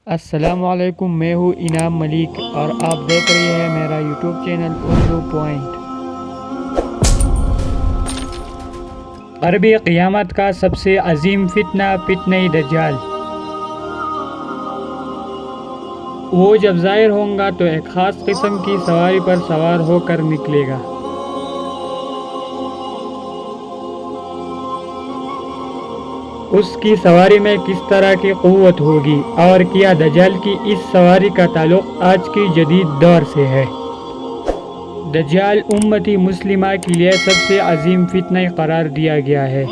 السلام علیکم، میں ہوں انعام ملک اور آپ دیکھ رہے ہیں میرا یوٹیوب چینل اردو پوائنٹ۔ غربی قیامت کا سب سے عظیم فتنہ فتنہ دجال۔ وہ جب ظاہر ہوں گا تو ایک خاص قسم کی سواری پر سوار ہو کر نکلے گا۔ اس کی سواری میں کس طرح کی قوت ہوگی اور کیا دجال کی اس سواری کا تعلق آج کی جدید دور سے ہے؟ دجال امتی مسلمہ کے لیے سب سے عظیم فتنہ قرار دیا گیا ہے۔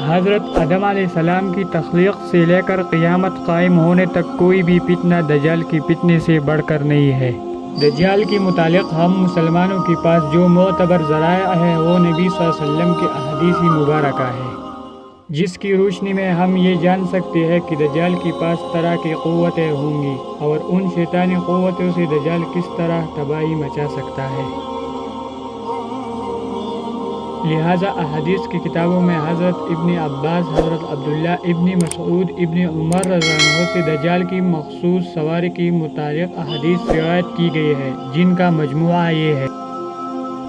حضرت آدم علیہ السلام کی تخلیق سے لے کر قیامت قائم ہونے تک کوئی بھی فتنہ دجال کی فتنے سے بڑھ کر نہیں ہے۔ دجال کے متعلق ہم مسلمانوں کے پاس جو معتبر ذرائع ہے وہ نبی صلی اللہ علیہ وسلم کے احادیث مبارکہ ہے، جس کی روشنی میں ہم یہ جان سکتے ہیں کہ دجال کے پاس طرح کی قوتیں ہوں گی اور ان شیطانی قوتوں سے دجال کس طرح تباہی مچا سکتا ہے۔ لہذا احادیث کی کتابوں میں حضرت ابن عباس، حضرت عبداللہ ابن مسعود، ابن عمر رضی اللہ عنہ سے دجال کی مخصوص سواری کے متعلق احادیث روایت کی گئی ہے، جن کا مجموعہ یہ ہے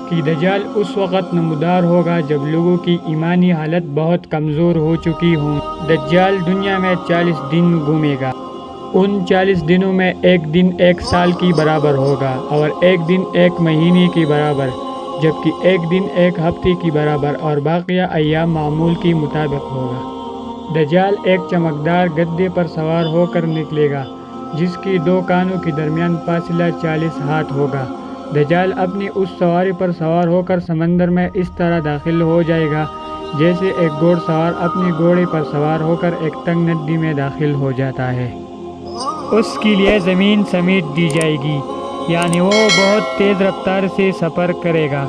کہ دجال اس وقت نمودار ہوگا جب لوگوں کی ایمانی حالت بہت کمزور ہو چکی ہوں۔ دجال دنیا میں 40 دن گھومے گا۔ ان 40 دنوں میں ایک دن 1 سال کی برابر ہوگا اور ایک دن 1 مہینے کی برابر، جبکہ ایک دن 1 ہفتے کی برابر اور باقیہ ایام معمول کے مطابق ہوگا۔ دجال ایک چمکدار گدھے پر سوار ہو کر نکلے گا جس کی 2 کانوں کے درمیان فاصلہ 40 ہاتھ ہوگا۔ دجال اپنی اس سواری پر سوار ہو کر سمندر میں اس طرح داخل ہو جائے گا جیسے ایک گھوڑ سوار اپنے گھوڑے پر سوار ہو کر ایک تنگ ندی میں داخل ہو جاتا ہے۔ اس کے لیے زمین سمیٹ دی جائے گی، یعنی وہ بہت تیز رفتار سے سفر کرے گا۔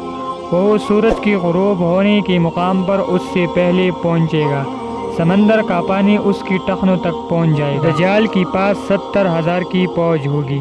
وہ سورج کی غروب ہونے کے مقام پر اس سے پہلے پہنچے گا۔ سمندر کا پانی اس کی ٹخنوں تک پہنچ جائے گا۔ دجال کے پاس 70,000 کی فوج ہوگی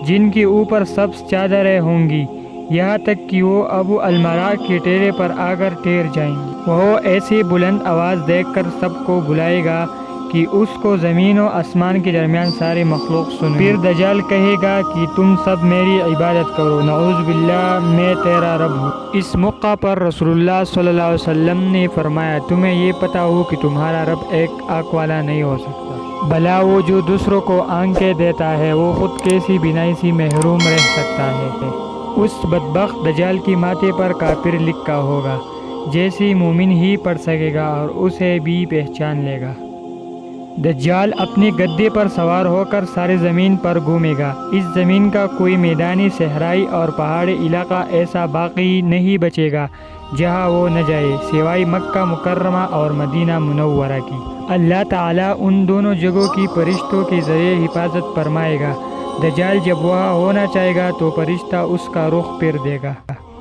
جن کے اوپر سبز چادریں ہوں گی، یہاں تک کہ وہ ابو المرا کے ٹیرے پر آ کر ٹھہر جائیں گے۔ وہ ایسی بلند آواز دیکھ کر سب کو بلائے گا کہ اس کو زمین و آسمان کے درمیان ساری مخلوق سنے۔ پھر دجال کہے گا کہ تم سب میری عبادت کرو، نعوذ باللہ، میں تیرا رب ہوں۔ اس موقع پر رسول اللہ صلی اللہ علیہ وسلم نے فرمایا، تمہیں یہ پتہ ہو کہ تمہارا رب ایک آنکھ والا نہیں ہو سکتا، بھلا وہ جو دوسروں کو آنکھیں دیتا ہے وہ خود کیسی بینائی سے محروم رہ سکتا ہے۔ اس بدبخت دجال کی ماتھے پر کافر لکھا ہوگا، جیسے مومن ہی پڑھ سکے گا اور اسے بھی پہچان لے گا۔ دجال اپنے گدھے پر سوار ہو کر ساری زمین پر گھومے گا۔ اس زمین کا کوئی میدانی، صحرائی اور پہاڑی علاقہ ایسا باقی نہیں بچے گا جہاں وہ نہ جائے، سوائے مکہ مکرمہ اور مدینہ منورہ کی۔ اللہ تعالیٰ ان دونوں جگہوں کی فرشتوں کے ذریعے حفاظت فرمائے گا۔ دجال جب وہاں ہونا چاہے گا تو فرشتہ اس کا رخ پھیر دے گا۔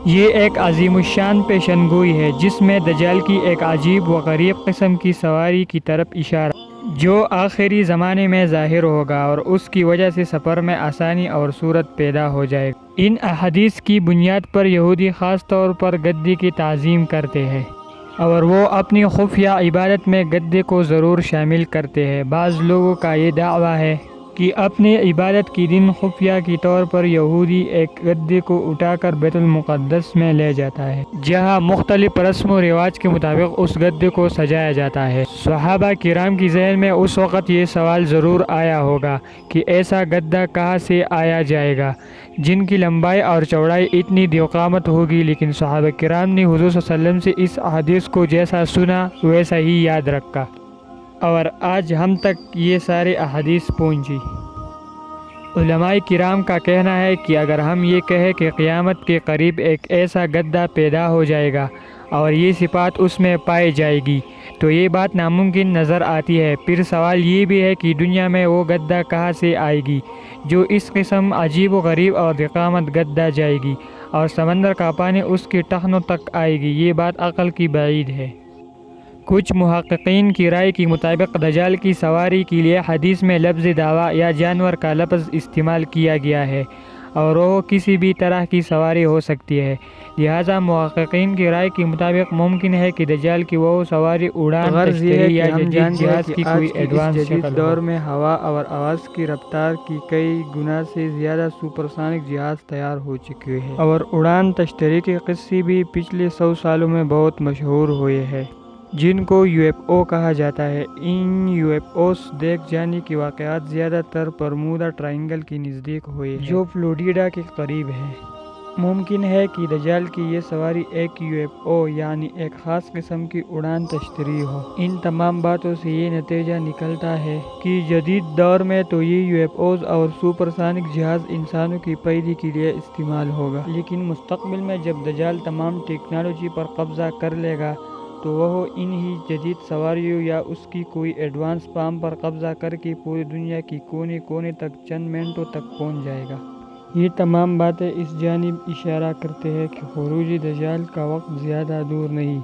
یہ ایک عظیم الشان پیشن گوئی ہے جس میں دجال کی ایک عجیب و غریب قسم کی سواری کی طرف اشارہ جو آخری زمانے میں ظاہر ہوگا اور اس کی وجہ سے سفر میں آسانی اور سہولت پیدا ہو جائے گا۔ ان احادیث کی بنیاد پر یہودی خاص طور پر گدھے کی تعظیم کرتے ہیں اور وہ اپنی خفیہ عبادت میں گدھے کو ضرور شامل کرتے ہیں۔ بعض لوگوں کا یہ دعویٰ ہے کہ اپنی عبادت کے دن خفیہ کے طور پر یہودی ایک گدھے کو اٹھا کر بیت المقدس میں لے جاتا ہے، جہاں مختلف رسم و رواج کے مطابق اس گدھے کو سجایا جاتا ہے۔ صحابہ کرام کے ذہن میں اس وقت یہ سوال ضرور آیا ہوگا کہ ایسا گدھا کہاں سے آیا جائے گا جن کی لمبائی اور چوڑائی اتنی دیوقامت ہوگی، لیکن صحابہ کرام نے حضور صلی اللہ علیہ وسلم سے اس حدیث کو جیسا سنا ویسا ہی یاد رکھا اور آج ہم تک یہ سارے احادیث پہنچی۔ علماء کرام کا کہنا ہے کہ اگر ہم یہ کہیں کہ قیامت کے قریب ایک ایسا گدھا پیدا ہو جائے گا اور یہ صفات اس میں پائی جائے گی تو یہ بات ناممکن نظر آتی ہے۔ پھر سوال یہ بھی ہے کہ دنیا میں وہ گدھا کہاں سے آئے گی جو اس قسم عجیب و غریب اور دیوقامت گدھا جائے گی اور سمندر کا پانی اس کی ٹخنوں تک آئے گی؟ یہ بات عقل کی بعید ہے۔ کچھ محققین کی رائے کے مطابق دجال کی سواری کے لیے حدیث میں لفظ دعویٰ یا جانور کا لفظ استعمال کیا گیا ہے اور وہ کسی بھی طرح کی سواری ہو سکتی ہے۔ لہٰذا محققین کی رائے کے مطابق ممکن ہے کہ دجال کی وہ سواری اڑان تشتری یا جدید جہاز کی کوئی ایڈوانس شکل دور ہو۔ میں ہوا اور آواز کی رفتار کی کئی گنا سے زیادہ سپرسونک جہاز تیار ہو چکے ہیں، اور اڑان تشتری کے قصے بھی پچھلے 100 سالوں میں بہت مشہور ہوئے ہیں، جن کو UFO کہا جاتا ہے۔ ان UFOs دیکھ جانے کے واقعات زیادہ تر برمودا ٹرائنگل کے نزدیک ہوئے ہیں، جو فلوریڈا کے قریب ہے۔ ممکن ہے کہ دجال کی یہ سواری ایک UFO یعنی ایک خاص قسم کی اڑان تشتری ہو۔ ان تمام باتوں سے یہ نتیجہ نکلتا ہے کہ جدید دور میں تو یہ UFOs اور سپرسونک جہاز انسانوں کی پیروی کے لیے استعمال ہوگا، لیکن مستقبل میں جب دجال تمام ٹیکنالوجی پر قبضہ کر لے گا تو وہ انہی جدید سواریوں یا اس کی کوئی ایڈوانس فارم پر قبضہ کر کے پوری دنیا کے کونے کونے تک چند منٹوں تک پہنچ جائے گا۔ یہ تمام باتیں اس جانب اشارہ کرتے ہیں کہ خروج دجال کا وقت زیادہ دور نہیں۔